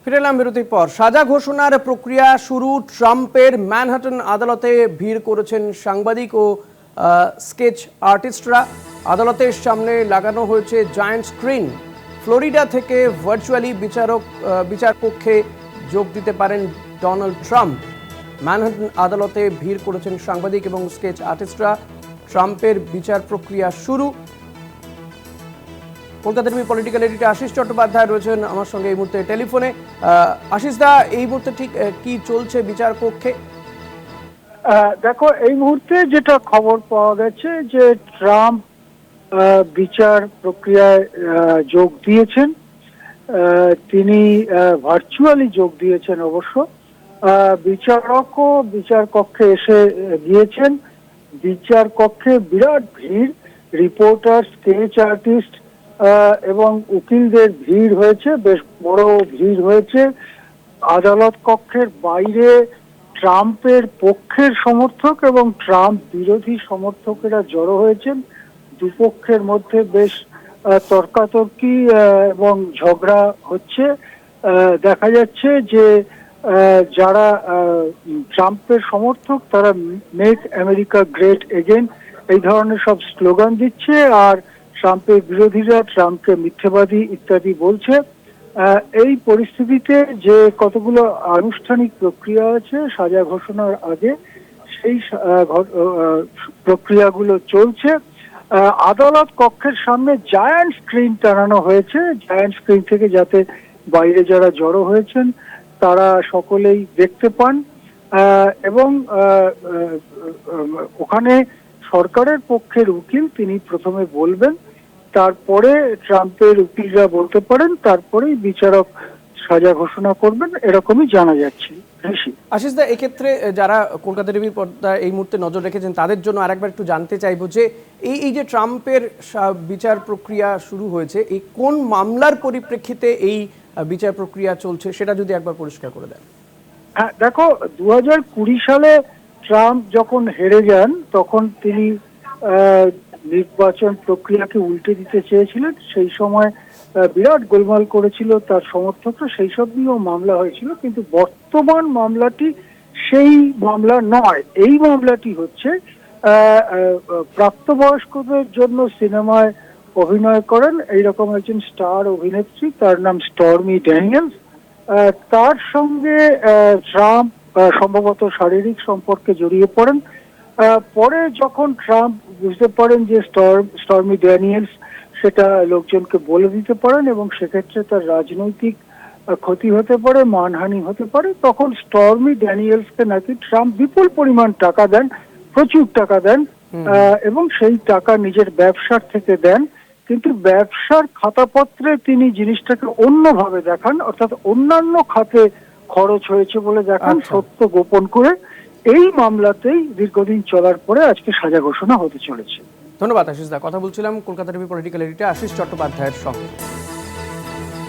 ফিরে এলাম বিরতির পর। সাজা ঘোষণার প্রক্রিয়া শুরু। ট্রাম্পের ম্যানহাটন আদালতে ভিড় করেছেন সাংবাদিক ও স্কেচ আর্টিস্টরা। আদালতের সামনে লাগানো হয়েছে জায়ান্ট স্ক্রিন। ফ্লোরিডা থেকে ভার্চুয়ালি বিচার কক্ষে যোগ দিতে পারেন ডোনাল্ড ট্রাম্প। ম্যানহাটন আদালতে ভিড় করেছেন সাংবাদিক এবং স্কেচ আর্টিস্টরা। ট্রাম্পের বিচার প্রক্রিয়া শুরু। Kolkata TV political editor Ashis Chattopadhyay রয়েছেন আমার সঙ্গে এই মুহূর্তে টেলিফোনে। আশিস দা, এই মুহূর্তে ঠিক কি চলছে বিচার কক্ষে? দেখো, এই মুহূর্তে যেটা খবর পাওয়া গেছে যে ট্রাম্প বিচার প্রক্রিয়ায় যোগ দিয়েছেন। তিনি ভার্চুয়ালি যোগ দিয়েছেন অবশ্য। বিচারকও বিচার কক্ষে এসে গিয়েছেন। বিচার কক্ষে বিরাট ভিড়, রিপোর্টার, স্কেচ আর্টিস্ট এবং উকিলদের ভিড় হয়েছে, বেশ বড় ভিড় হয়েছে। আদালত কক্ষের বাইরে ট্রাম্পের পক্ষের সমর্থক এবং ট্রাম্প বিরোধী সমর্থকেরা জড়ো হয়েছেন। দুপক্ষের মধ্যে বেশ তর্কাতর্কি এবং ঝগড়া হচ্ছে। দেখা যাচ্ছে যে যারা ট্রাম্পের সমর্থক তারা মেক আমেরিকা গ্রেট এগেন এই ধরনের সব স্লোগান দিচ্ছে, আর ট্রাম্পের বিরোধীরা ট্রাম্পকে মিথ্যাবাদী ইত্যাদি বলছে। এই পরিস্থিতিতে যে কতগুলো আনুষ্ঠানিক প্রক্রিয়া আছে সাজা ঘোষণার আগে, সেই প্রক্রিয়াগুলো চলছে। আদালত কক্ষের সামনে জায়ান্ট স্ক্রিন টানানো হয়েছে, জায়ান্ট স্ক্রিন থেকে যাতে বাইরে যারা জড়ো হয়েছেন তারা সকলেই দেখতে পান। এবং ওখানে সরকারের পক্ষের উকিল তিনি প্রথমে বলবেন, তারপরে ট্রাম্পের উকিলরা বলতে পারেন, তারপরেই বিচারক সাজা ঘোষণা করবেন, এরকমই জানা যাচ্ছে। আশিস দা, এক্ষেত্রে যারা কলকাতা টিভির পর্দা এই মুহূর্তে নজর রেখেছেন তাদের জন্য আরেকবার একটু জানতে চাইবো যে এই যে ট্রাম্পের বিচার প্রক্রিয়া শুরু হয়েছে, এই কোন মামলার পরিপ্রেক্ষিতে এই বিচার প্রক্রিয়া চলছে সেটা যদি একবার পরিষ্কার করে দেন। হ্যাঁ, দেখো, 2020 সালে ট্রাম্প যখন হেরে যান তখন তিনি নির্বাচন প্রক্রিয়াকে উল্টে দিতে চেয়েছিলেন। সেই সময় বিরাট গোলমাল করেছিল তার সমর্থকরা, সেই সব নিয়েও মামলা হয়েছিল। কিন্তু বর্তমান মামলাটি সেই মামলা নয়। এই মামলাটি হচ্ছে প্রাপ্তবয়স্কদের জন্য সিনেমায় অভিনয় করেন এইরকম একজন স্টার অভিনেত্রী, তার নাম স্টর্মি ড্যানিয়েলস। তার সঙ্গে ট্রাম্প সম্ভবত শারীরিক সম্পর্কে জড়িয়ে পড়েন। পরে যখন ট্রাম্প বুঝতে পারেন যে স্টর্মি ড্যানিয়েলস সেটা লোকজনকে বলে দিতে পারেন এবং সেক্ষেত্রে তার রাজনৈতিক ক্ষতি হতে পারে, মানহানি হতে পারে, তখন স্টর্মি ড্যানিয়েলসকে নাকি ট্রাম্প বিপুল পরিমাণ টাকা দেন, প্রচুর টাকা দেন, এবং সেই টাকা নিজের ব্যবসার থেকে দেন। কিন্তু ব্যবসার খাতাপত্রে তিনি জিনিসটাকে অন্যভাবে দেখান, অর্থাৎ অন্যান্য খাতে খরচ হয়েছে বলে দেখান, সত্য গোপন করে। এই মামলাতেই দীর্ঘদিন চলার পরে আজকে সাজা ঘোষণা হতে চলেছে। ধন্যবাদ আশিস দা। কথা বলছিলাম Kolkata TV political editor Ashis চট্টোপাধ্যায়ের সঙ্গে।